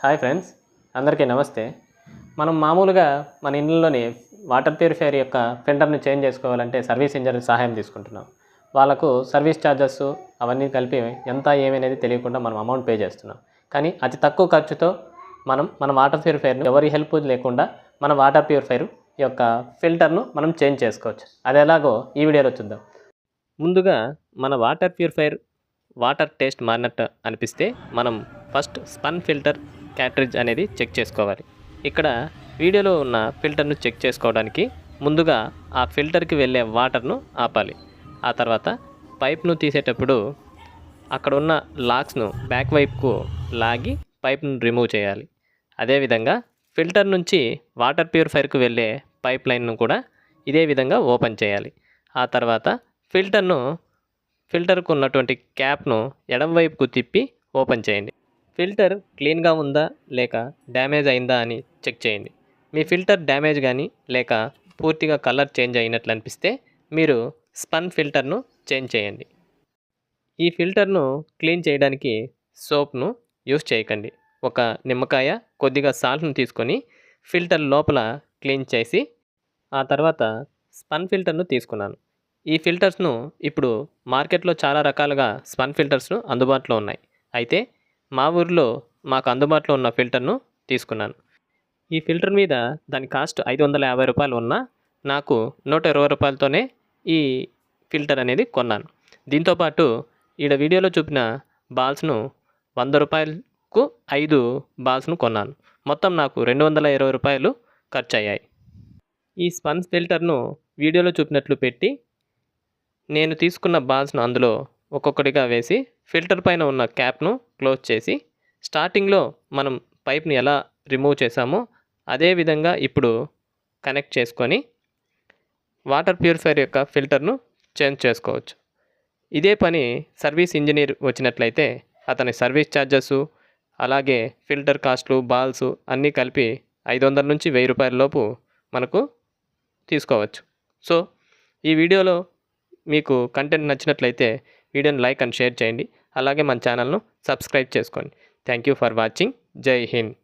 Hi friends, అందరికీ నమస్తే. మనం మామూలుగా మన ఇళ్ళలోని వాటర్ ప్యూరిఫైయర్ యొక్క ఫిల్టర్‌ని చేంజ్ చేసుకోవాలంటే సర్వీస్ ఇంజినీర్ సహాయం తీసుకుంటున్నాం. వాళ్ళకు సర్వీస్ చార్జెస్ అవన్నీ కలిపి ఎంత ఏమనేది తెలియకుండా మనం అమౌంట్ పే చేస్తున్నాం. కానీ అతి తక్కువ ఖర్చుతో మన వాటర్ ప్యూరిఫైయర్‌ని ఎవరి హెల్ప్ లేకుండా మన వాటర్ ప్యూరిఫైయర్ యొక్క ఫిల్టర్‌ను మనం చేంజ్ చేసుకోవచ్చు. అది ఎలాగో ఈ వీడియోలో చూద్దాం. ముందుగా మన వాటర్ ప్యూరిఫైయర్ వాటర్ టేస్ట్ మారినట్టు అనిపిస్తే మనం ఫస్ట్ స్పన్ ఫిల్టర్ క్యాట్రిడ్జ్ అనేది చెక్ చేసుకోవాలి. ఇక్కడ వీడియోలో ఉన్న ఫిల్టర్ను చెక్ చేసుకోవడానికి ముందుగా ఆ ఫిల్టర్కి వెళ్ళే వాటర్ను ఆపాలి. ఆ తర్వాత పైప్ను తీసేటప్పుడు అక్కడ ఉన్న లాక్స్ను బ్యాక్ వైపుకు లాగి పైప్ను రిమూవ్ చేయాలి. అదేవిధంగా ఫిల్టర్ నుంచి వాటర్ ప్యూరిఫైయర్కు వెళ్ళే పైప్ లైన్ను కూడా ఇదే విధంగా ఓపెన్ చేయాలి. ఆ తర్వాత ఫిల్టర్కు ఉన్నటువంటి క్యాప్ను ఎడమ వైపుకు తిప్పి ఓపెన్ చేయండి. ఫిల్టర్ క్లీన్గా ఉందా లేక డ్యామేజ్ అయిందా అని చెక్ చేయండి. మీ ఫిల్టర్ డ్యామేజ్ కానీ లేక పూర్తిగా కలర్ చేంజ్ అయినట్లు అనిపిస్తే మీరు స్పన్ ఫిల్టర్ను చేంజ్ చేయండి. ఈ ఫిల్టర్ను క్లీన్ చేయడానికి సోప్ను యూస్ చేయకండి. ఒక నిమ్మకాయ, కొద్దిగా సాల్ట్ను తీసుకొని ఫిల్టర్ లోపల క్లీన్ చేసి ఆ తర్వాత స్పన్ ఫిల్టర్ను తీసుకున్నాను. ఈ ఫిల్టర్స్ను ఇప్పుడు మార్కెట్లో చాలా రకాలుగా స్పన్ ఫిల్టర్స్ అందుబాటులో ఉన్నాయి. అయితే మా ఊరిలో మాకు అందుబాటులో ఉన్న ఫిల్టర్ను తీసుకున్నాను. ఈ ఫిల్టర్ మీద దాని కాస్ట్ ₹550 ఉన్నా నాకు ₹120తోనే ఈ ఫిల్టర్ అనేది కొన్నాను. దీంతోపాటు ఈడ వీడియోలో చూపిన బాల్స్ను ₹100కు 5 బాల్స్ను కొన్నాను. మొత్తం నాకు ₹220 ఖర్చు అయ్యాయి. ఈ స్పన్ ఫిల్టర్ను వీడియోలో చూపినట్లు పెట్టి నేను తీసుకున్న బాల్స్ను అందులో ఒక్కొక్కటిగా వేసి ఫిల్టర్ పైన ఉన్న క్యాప్ను క్లోజ్ చేసి స్టార్టింగ్లో మనం పైప్ని ఎలా రిమూవ్ చేసామో అదే విధంగా ఇప్పుడు కనెక్ట్ చేసుకొని వాటర్ ప్యూరిఫైయర్ యొక్క ఫిల్టర్ను చేంజ్ చేసుకోవచ్చు. ఇదే పని సర్వీస్ ఇంజనీర్ వచ్చినట్లయితే అతని సర్వీస్ ఛార్జెస్ అలాగే ఫిల్టర్ కాస్ట్లు బాల్స్ అన్నీ కలిపి ₹500 నుంచి ₹1000 లోపు మనకు తీసుకోవచ్చు. సో ఈ వీడియోలో మీకు కంటెంట్ నచ్చినట్లయితే వీడియోని లైక్ అండ్ షేర్ చేయండి. అలాగే మన ఛానల్ను సబ్స్క్రైబ్ చేసుకోండి. Thank you for watching. జై హింద్.